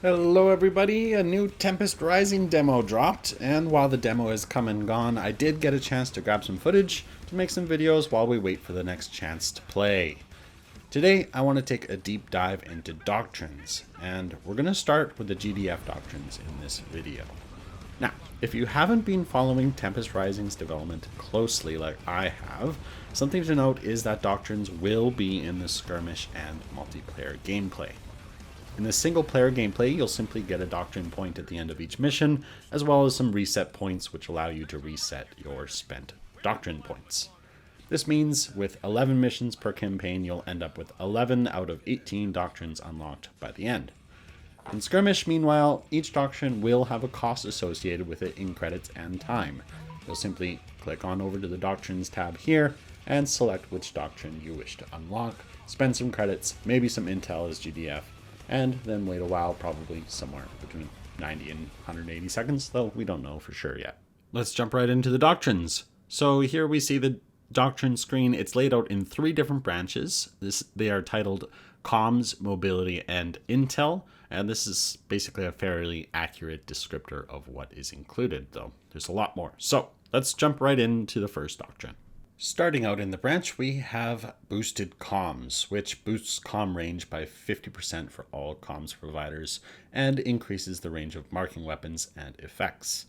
Hello everybody, a new Tempest Rising demo dropped, and while the demo has come and gone, I did get a chance to grab some footage to make some videos while we wait for the next chance to play. Today I want to take a deep dive into Doctrines, and we're going to start with the GDF Doctrines in this video. Now, if you haven't been following Tempest Rising's development closely like I have, something to note is that Doctrines will be in the skirmish and multiplayer gameplay. In the single player gameplay, you'll simply get a doctrine point at the end of each mission, as well as some reset points which allow you to reset your spent doctrine points. This means with 11 missions per campaign, you'll end up with 11 out of 18 doctrines unlocked by the end. In skirmish, meanwhile, each doctrine will have a cost associated with it in credits and time. You'll simply click on over to the Doctrines tab here and select which doctrine you wish to unlock, spend some credits, maybe some intel as GDF, and then wait a while, probably somewhere between 90 and 180 seconds, though we don't know for sure yet. Let's jump right into the Doctrines. So here we see the Doctrine screen. It's laid out in 3 different branches. They are titled Comms, Mobility, and Intel, and this is basically a fairly accurate descriptor of what is included, though there's a lot more. So let's jump right into the first doctrine. Starting out in the branch, we have Boosted Comms, which boosts comm range by 50% for all comms providers and increases the range of marking weapons and effects.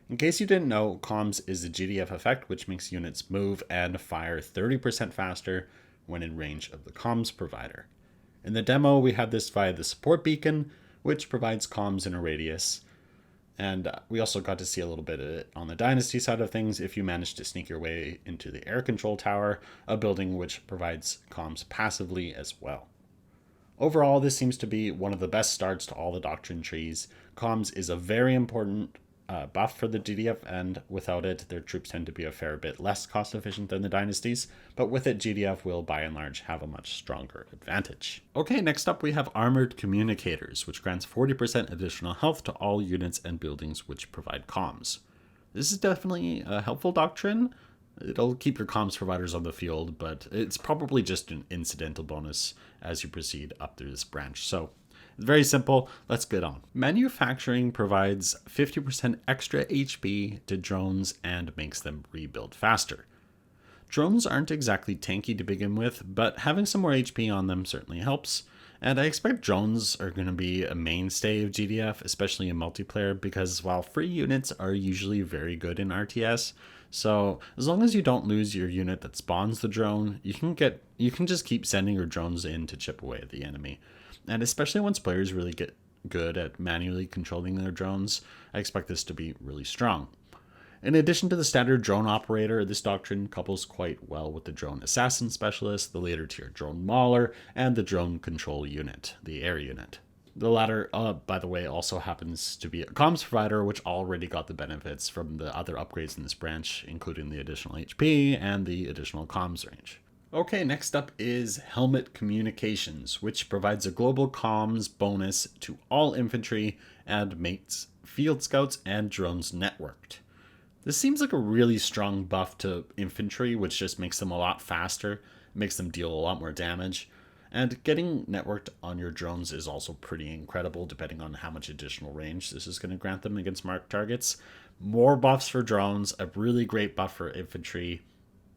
In case you didn't know, comms is a GDF effect which makes units move and fire 30% faster when in range of the comms provider. In the demo, we have this via the support beacon, which provides comms in a radius. And we also got to see a little bit of it on the Dynasty side of things if you manage to sneak your way into the air control tower, a building which provides comms passively as well. Overall, this seems to be one of the best starts to all the doctrine trees. Comms is a very important buff for the GDF, and without it, their troops tend to be a fair bit less cost efficient than the Dynasties, but with it, GDF will by and large have a much stronger advantage. Okay, next up we have Armored Communicators, which grants 40% additional health to all units and buildings which provide comms. This is definitely a helpful doctrine. It'll keep your comms providers on the field, but it's probably just an incidental bonus as you proceed up through this branch, so very simple, let's get on. Manufacturing provides 50% extra HP to drones and makes them rebuild faster. Drones aren't exactly tanky to begin with, but having some more HP on them certainly helps. And I expect drones are going to be a mainstay of GDF, especially in multiplayer, because while free units are usually very good in RTS, so as long as you don't lose your unit that spawns the drone, you can just keep sending your drones in to chip away at the enemy. And especially once players really get good at manually controlling their drones, I expect this to be really strong. In addition to the standard drone operator, this doctrine couples quite well with the drone assassin specialist, the later tier drone mauler, and the drone control unit, the air unit. The latter, by the way, also happens to be a comms provider, which already got the benefits from the other upgrades in this branch, including the additional HP and the additional comms range. Okay, next up is Helmet Communications, which provides a global comms bonus to all infantry and makes field scouts and drones networked. This seems like a really strong buff to infantry, which just makes them a lot faster, makes them deal a lot more damage, and getting networked on your drones is also pretty incredible depending on how much additional range this is going to grant them against marked targets. More buffs for drones, a really great buff for infantry.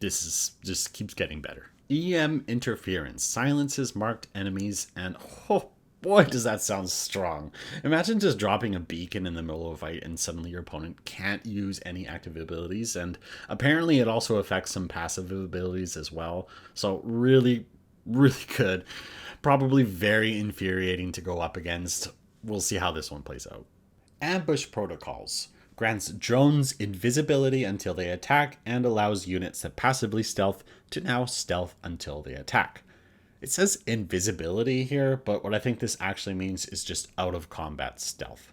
This just keeps getting better. EM Interference silences marked enemies, and oh boy does that sound strong. Imagine just dropping a beacon in the middle of a fight and suddenly your opponent can't use any active abilities, and apparently it also affects some passive abilities as well. So really, really good. Probably very infuriating to go up against. We'll see how this one plays out. Ambush Protocols grants drones invisibility until they attack and allows units that passively stealth to now stealth until they attack. It says invisibility here, but what I think this actually means is just out of combat stealth.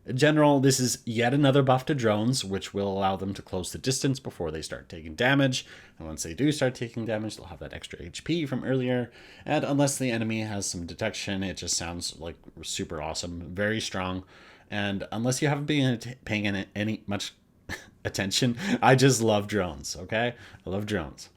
In general, this is yet another buff to drones, which will allow them to close the distance before they start taking damage. And once they do start taking damage, they'll have that extra HP from earlier. And unless the enemy has some detection, it just sounds like super awesome, very strong. And unless you haven't been paying any much attention, I just love drones, okay? I love drones.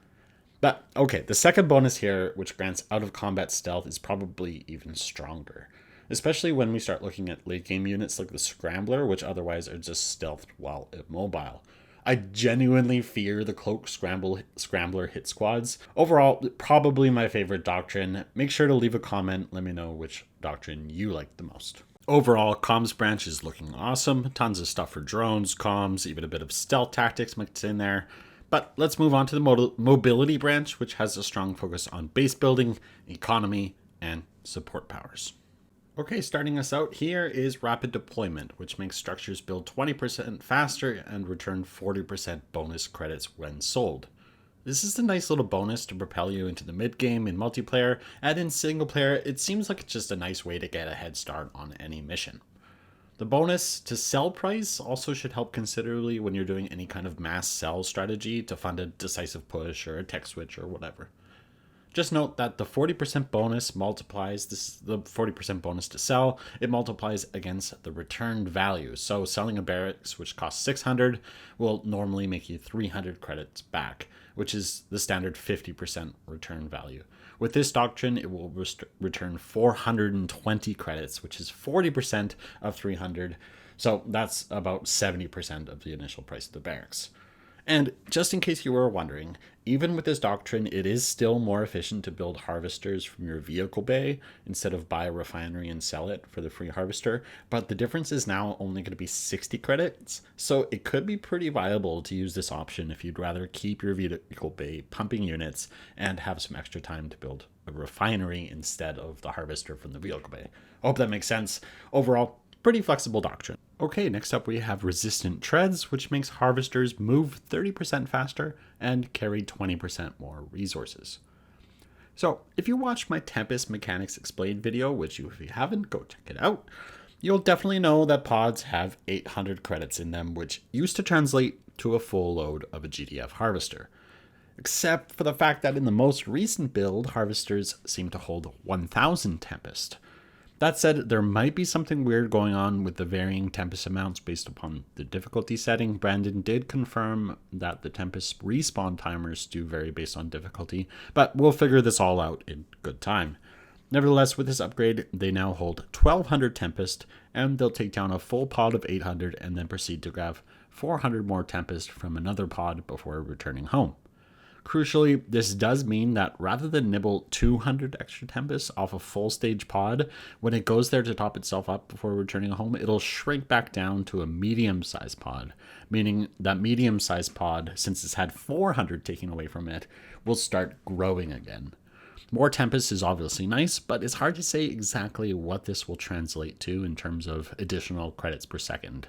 But, okay, the second bonus here, which grants out-of-combat stealth, is probably even stronger. especially when we start looking at late game units like the Scrambler, which otherwise are just stealthed while immobile. I genuinely fear the Cloak Scrambler hit squads. Overall, probably my favorite Doctrine. Make sure to leave a comment, let me know which Doctrine you like the most. Overall, comms branch is looking awesome. Tons of stuff for drones, comms, even a bit of stealth tactics mixed in there. But let's move on to the mobility branch, which has a strong focus on base building, economy, and support powers. Okay, starting us out here is rapid deployment, which makes structures build 20% faster and return 40% bonus credits when sold. This is a nice little bonus to propel you into the mid game in multiplayer, and in single player, it seems like it's just a nice way to get a head start on any mission. The bonus to sell price also should help considerably when you're doing any kind of mass sell strategy to fund a decisive push or a tech switch or whatever. Just note that the 40% bonus multiplies the 40% bonus to sell. It multiplies against the returned value. So selling a barracks which costs 600 will normally make you 300 credits back, which is the standard 50% return value. With this doctrine, it will return 420 credits, which is 40% of 300. So that's about 70% of the initial price of the barracks. And just in case you were wondering, even with this doctrine, it is still more efficient to build harvesters from your vehicle bay instead of buy a refinery and sell it for the free harvester. But the difference is now only going to be 60 credits. So it could be pretty viable to use this option if you'd rather keep your vehicle bay pumping units and have some extra time to build a refinery instead of the harvester from the vehicle bay. I hope that makes sense. Overall, pretty flexible doctrine. Okay, next up we have resistant treads, which makes harvesters move 30% faster and carry 20% more resources. So if you watched my Tempest Mechanics Explained video, which if you haven't, go check it out, you'll definitely know that pods have 800 credits in them, which used to translate to a full load of a GDF harvester. Except for the fact that in the most recent build, harvesters seem to hold 1000 Tempest. That said, there might be something weird going on with the varying Tempest amounts based upon the difficulty setting. Brandon did confirm that the Tempest respawn timers do vary based on difficulty, but we'll figure this all out in good time. Nevertheless, with this upgrade, they now hold 1200 Tempest, and they'll take down a full pod of 800 and then proceed to grab 400 more Tempest from another pod before returning home. Crucially, this does mean that rather than nibble 200 extra Tempest off a full stage pod, when it goes there to top itself up before returning home, it'll shrink back down to a medium-sized pod, meaning that medium-sized pod, since it's had 400 taken away from it, will start growing again. More Tempest is obviously nice, but it's hard to say exactly what this will translate to in terms of additional credits per second.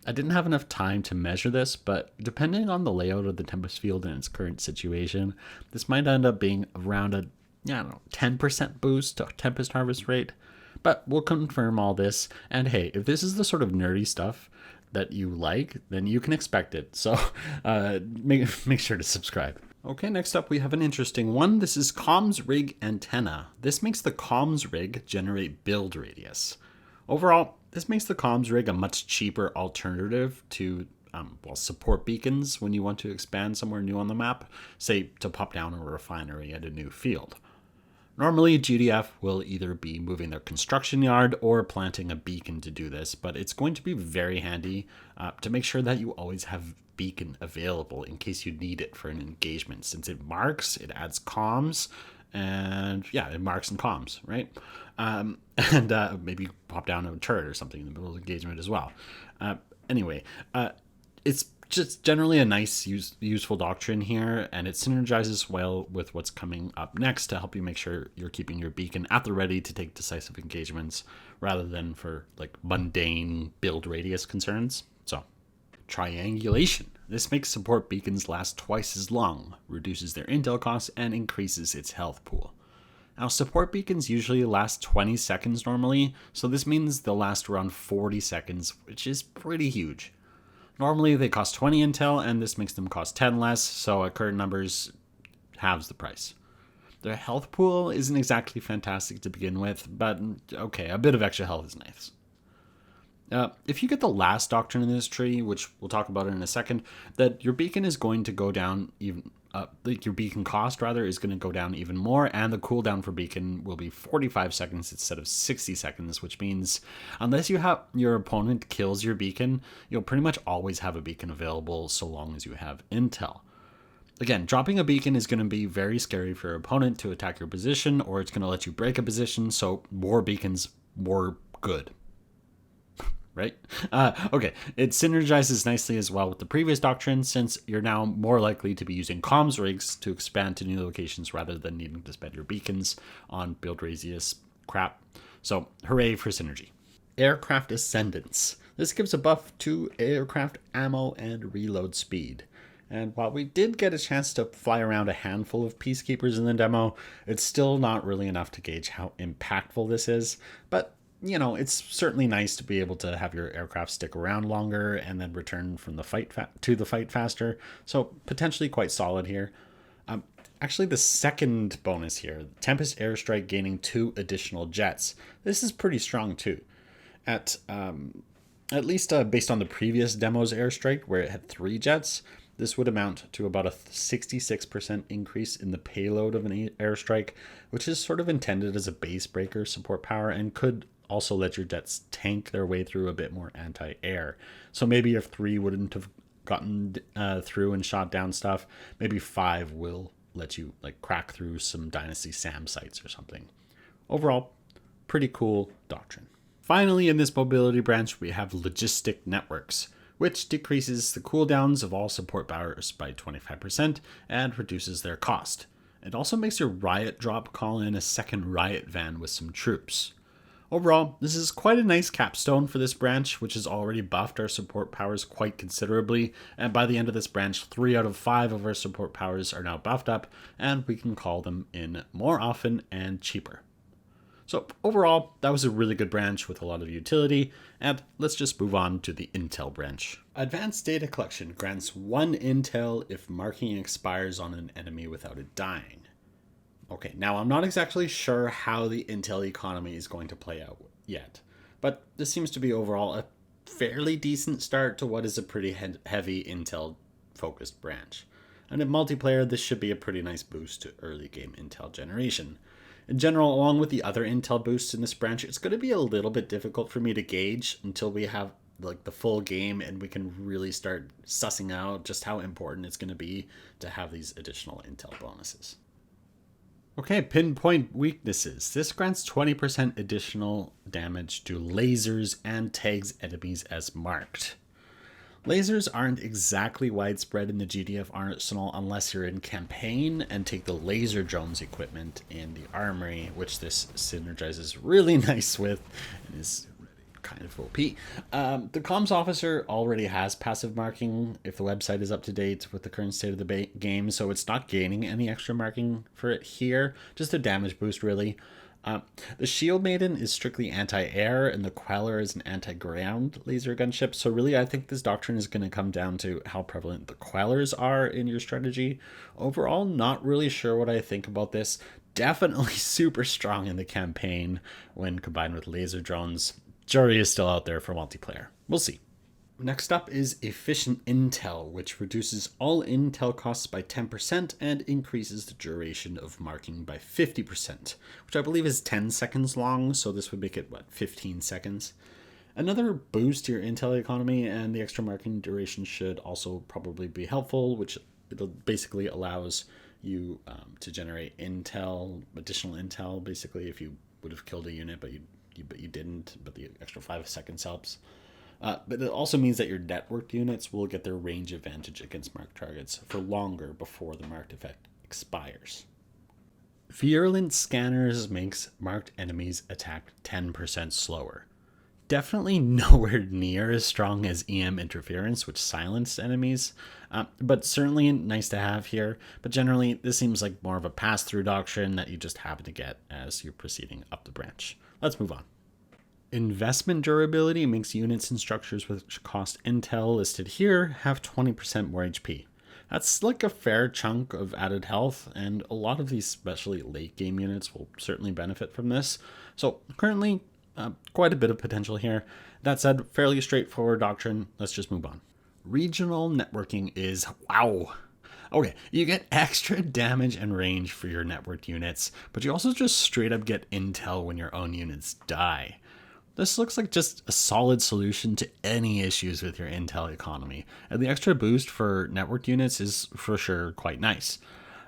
I didn't have enough time to measure this, but depending on the layout of the Tempest field and its current situation, this might end up being around a 10% boost to Tempest harvest rate. But we'll confirm all this, and hey, if this is the sort of nerdy stuff that you like, then you can expect it, so make sure to subscribe. Okay, next up we have an interesting one. This is Comms Rig Antenna. This makes the Comms Rig generate build radius. Overall, this makes the comms rig a much cheaper alternative to support beacons when you want to expand somewhere new on the map, say to pop down a refinery at a new field. Normally, GDF will either be moving their construction yard or planting a beacon to do this, but it's going to be very handy to make sure that you always have beacon available in case you need it for an engagement, since it marks, it adds comms, and yeah, it marks and comms, right? Maybe pop down a turret or something in the middle of the engagement as well. It's just generally a nice, useful doctrine here, and it synergizes well with what's coming up next to help you make sure you're keeping your beacon at the ready to take decisive engagements rather than for like mundane build radius concerns. So, triangulation. This makes support beacons last twice as long, reduces their intel costs, and increases its health pool. Now, support beacons usually last 20 seconds normally, so this means they'll last around 40 seconds, which is pretty huge. Normally they cost 20 intel, and this makes them cost 10 less, so at current numbers, halves the price. Their health pool isn't exactly fantastic to begin with, but okay, a bit of extra health is nice. If you get the last doctrine in this tree, which we'll talk about in a second, that your beacon is going to go down even your beacon cost rather is going to go down even more, and the cooldown for beacon will be 45 seconds instead of 60 seconds, which means unless your opponent kills your beacon, you'll pretty much always have a beacon available so long as you have intel. Again, dropping a beacon is going to be very scary for your opponent to attack your position, or it's going to let you break a position, so more beacons, more good. Right? Okay, it synergizes nicely as well with the previous doctrine, since you're now more likely to be using comms rigs to expand to new locations rather than needing to spend your beacons on build radius crap. So, hooray for synergy. Aircraft Ascendance. This gives a buff to aircraft ammo and reload speed. And while we did get a chance to fly around a handful of Peacekeepers in the demo, it's still not really enough to gauge how impactful this is. But it's certainly nice to be able to have your aircraft stick around longer and then return from the fight to the fight faster. So potentially quite solid here. Actually, the second bonus here, Tempest Airstrike gaining 2 additional jets. This is pretty strong too. At least based on the previous demo's airstrike, where it had 3 jets, this would amount to about a 66% increase in the payload of an airstrike, which is sort of intended as a base breaker support power and could also let your jets tank their way through a bit more anti-air. So maybe if 3 wouldn't have gotten through and shot down stuff, maybe 5 will let you crack through some Dynasty SAM sites or something. Overall, pretty cool doctrine. Finally, in this mobility branch, we have Logistic Networks, which decreases the cooldowns of all support powers by 25% and reduces their cost. It also makes your riot drop call in a second riot van with some troops. Overall, this is quite a nice capstone for this branch, which has already buffed our support powers quite considerably, and by the end of this branch, 3 out of 5 of our support powers are now buffed up, and we can call them in more often and cheaper. So overall, that was a really good branch with a lot of utility, and let's just move on to the Intel branch. Advanced Data Collection grants 1 Intel if marking expires on an enemy without it dying. Okay, now I'm not exactly sure how the Intel economy is going to play out yet, but this seems to be overall a fairly decent start to what is a pretty heavy Intel-focused branch. And in multiplayer, this should be a pretty nice boost to early game Intel generation. In general, along with the other Intel boosts in this branch, it's going to be a little bit difficult for me to gauge until we have the full game and we can really start sussing out just how important it's going to be to have these additional Intel bonuses. Okay, pinpoint weaknesses. This grants 20% additional damage to lasers and tags enemies as marked. Lasers aren't exactly widespread in the GDF arsenal unless you're in campaign and take the laser drones equipment in the armory, which this synergizes really nice with and is kind of OP. The comms officer already has passive marking if the website is up to date with the current state of the game, so it's not gaining any extra marking for it here, just a damage boost really. The Shield Maiden is strictly anti-air, and the Queller is an anti-ground laser gunship, so really I think this doctrine is going to come down to how prevalent the Quellers are in your strategy. Overall, not really sure what I think about this. Definitely super strong in the campaign when combined with laser drones. Jury is still out there for multiplayer. We'll see. Next up is Efficient Intel, which reduces all intel costs by 10% and increases the duration of marking by 50%, which I believe is 10 seconds long, so this would make it, 15 seconds. Another boost to your intel economy, and the extra marking duration should also probably be helpful, which it basically allows you to generate intel, additional intel, basically if you would have killed a unit but you didn't, but the extra 5 seconds helps. But it also means that your networked units will get their range advantage against marked targets for longer before the marked effect expires. Virulent Scanners makes marked enemies attack 10% slower. Definitely nowhere near as strong as EM Interference, which silenced enemies, but certainly nice to have here. But generally, this seems like more of a pass-through doctrine that you just happen to get as you're proceeding up the branch. Let's move on. Investment Durability makes units and structures which cost intel listed here have 20% more HP. That's like a fair chunk of added health, and a lot of these, especially late game units, will certainly benefit from this. So currently, quite a bit of potential here. That said, fairly straightforward doctrine. Let's just move on. Regional networking is wow. Okay, you get extra damage and range for your networked units, but you also just straight up get intel when your own units die. This looks like just a solid solution to any issues with your intel economy, and the extra boost for networked units is for sure quite nice.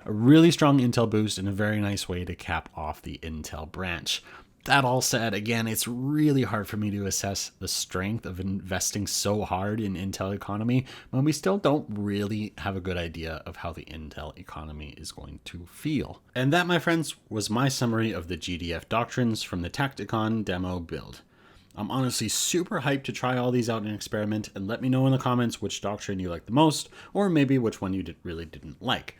A really strong intel boost and a very nice way to cap off the intel branch. That all said, again, it's really hard for me to assess the strength of investing so hard in intel economy when we still don't really have a good idea of how the intel economy is going to feel. And that, my friends, was my summary of the GDF Doctrines from the Tacticon demo build. I'm honestly super hyped to try all these out in experiment, and let me know in the comments which doctrine you like the most, or maybe which one you really didn't like.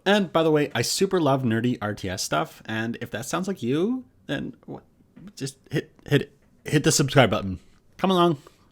And by the way, I super love nerdy RTS stuff, and if that sounds like you, then just hit the subscribe button. Come along.